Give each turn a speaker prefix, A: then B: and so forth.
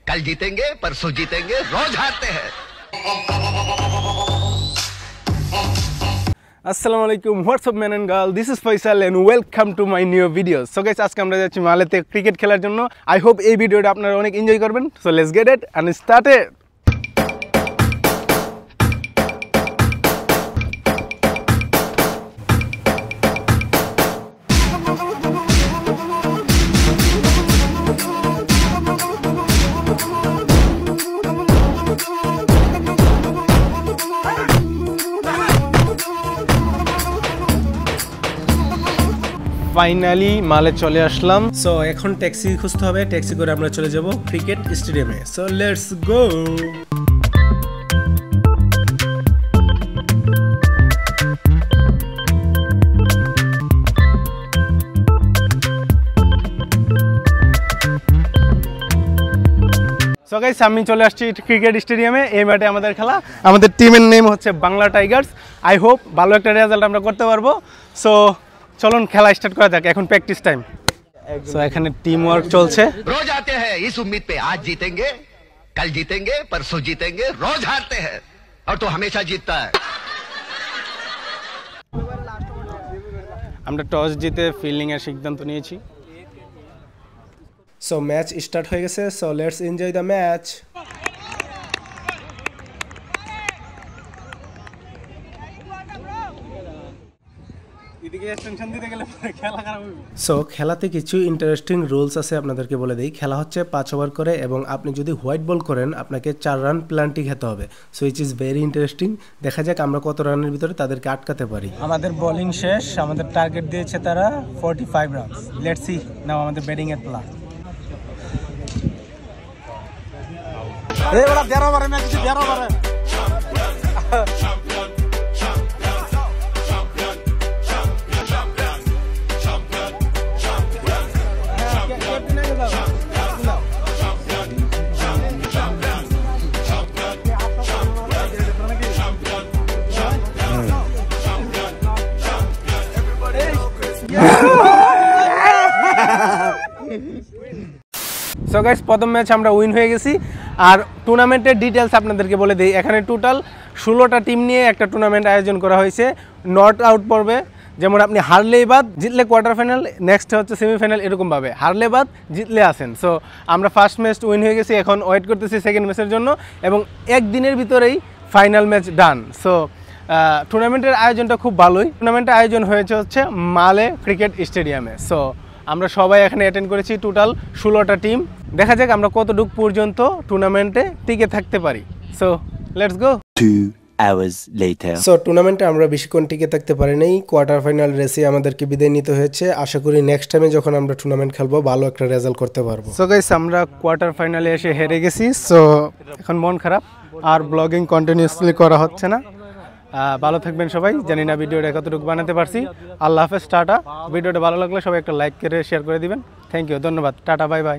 A: कल जीतेंगे परसों जीतेंगे रोज हारते हैं।
B: আসসালামু আলাইকুম, WhatsApp man and girl, this is Faisal and welcome to my new video. So guys, আজকে আমরা যাচ্ছি মালেতে ক্রিকেট খেলার জন্য। আই হোপ এই ভিডিওটা আপনারা অনেক এনজয় করবেন। So let's get it and start it. Finally Male চলে আসলাম। সো এখন ট্যাক্সি খুঁজতে হবে, ট্যাক্সি করে আমরা চলে যাব ক্রিকেট স্টেডিয়ামে। So let's go. So guys, আমি চলে আসছি ক্রিকেট স্টেডিয়ামে। এই মাঠে আমাদের খেলা। আমাদের টিমের নেম হচ্ছে বাংলা টাইগার্স। আই হোপ ভালো একটা রেজাল্ট আমরা করতে পারবো। সো চলুন খেলা স্টার্ট করা যাক। এখন প্র্যাকটিস টাইম। সো এখানে টিম ওয়ার্ক চলছে।
A: रोज आते हैं इस उम्मीद पे, आज जीतेंगे कल जीतेंगे परसों जीतेंगे, रोज हारते हैं और तो हमेशा जीतता है।
B: আমরা টস জিতে ফিল্ডিং এর সিদ্ধান্ত নিয়েছি। সো ম্যাচ স্টার্ট হয়ে গেছে। So let's enjoy the match. So খেলাতে কিছু ইন্টারেস্টিং রুলস আছে, আপনাদেরকে বলে দিই। খেলা হচ্ছে 5 ওভার করে এবং আপনি যদি হোয়াইট বল করেন আপনাকে 4 রান প্লান্টি খেতে হবে। So it is very interesting. দেখা যাক আমরা কত রানের ভিতরে তাদেরকে আটকাতে পারি। আমাদের বোলিং শেষ, আমাদের টার্গেট দিয়েছে তারা 45 রানস। লেটস সি নাও আমাদের ব্যাটিং এর প্ল্যান। এই বড় 11 ওভারে ম্যাচ, 11 ওভারে। সো গাইস, প্রথম ম্যাচ আমরা উইন হয়ে গেছি। আর টুর্নামেন্টের ডিটেলস আপনাদেরকে বলে দিই। এখানে টোটাল 16টা টিম নিয়ে একটা টুর্নামেন্ট আয়োজন করা হয়েছে। নট আউট পর্বে যেমন আপনি হারলেই বাদ, জিতলে কোয়ার্টার ফাইনাল, নেক্সট হচ্ছে সেমিফাইনাল, এরকমভাবে হারলে বাদ জিতলে আসেন। সো আমরা ফার্স্ট ম্যাচ উইন হয়ে গেছি, এখন ওয়েট করতেছি সেকেন্ড ম্যাচের জন্য এবং একদিনের ভিতরেই ফাইনাল ম্যাচ ডান। সো টুর্নামেন্টের আয়োজনটা খুব ভালোই। টুর্নামেন্টের আয়োজন হয়েছে হচ্ছে মালে ক্রিকেট স্টেডিয়ামে। সো আমরা সবাই এখানে অ্যাটেন্ড করেছি, টোটাল 16টা টিম। দেখা যাক আমরা কতটুকু পর্যন্ত টুর্নামেন্টে টিকে থাকতে পারি। So let's go.
C: 2 hours later.
B: So টুর্নামেন্টে আমরা বেশিক্ষণ টিকে থাকতে পারি নাই। কোয়ার্টার ফাইনাল রেসে আমাদেরকে বিদায় নিতে হয়েছে। আশা করি নেক্সট টাইমে যখন আমরা টুর্নামেন্ট খেলবো ভালো একটা রেজাল্ট করতে পারবো। সো গাইস, আমরা কোয়ার্টার ফাইনালে এসে হেরে গেছি। সো এখন মন খারাপ, আর ব্লগিং কন্টিনিউয়াসলি করা হচ্ছে না। ভালো থাকবেন সবাই। জানি না ভিডিওটা কতটুকু বানাতে পারছি। আল্লাহ হাফেজ, টাটা। ভিডিওটা ভালো লাগলে সবাই একটা লাইক করে শেয়ার করে দিবেন। থ্যাংক ইউ, ধন্যবাদ, টাটা, বাই বাই।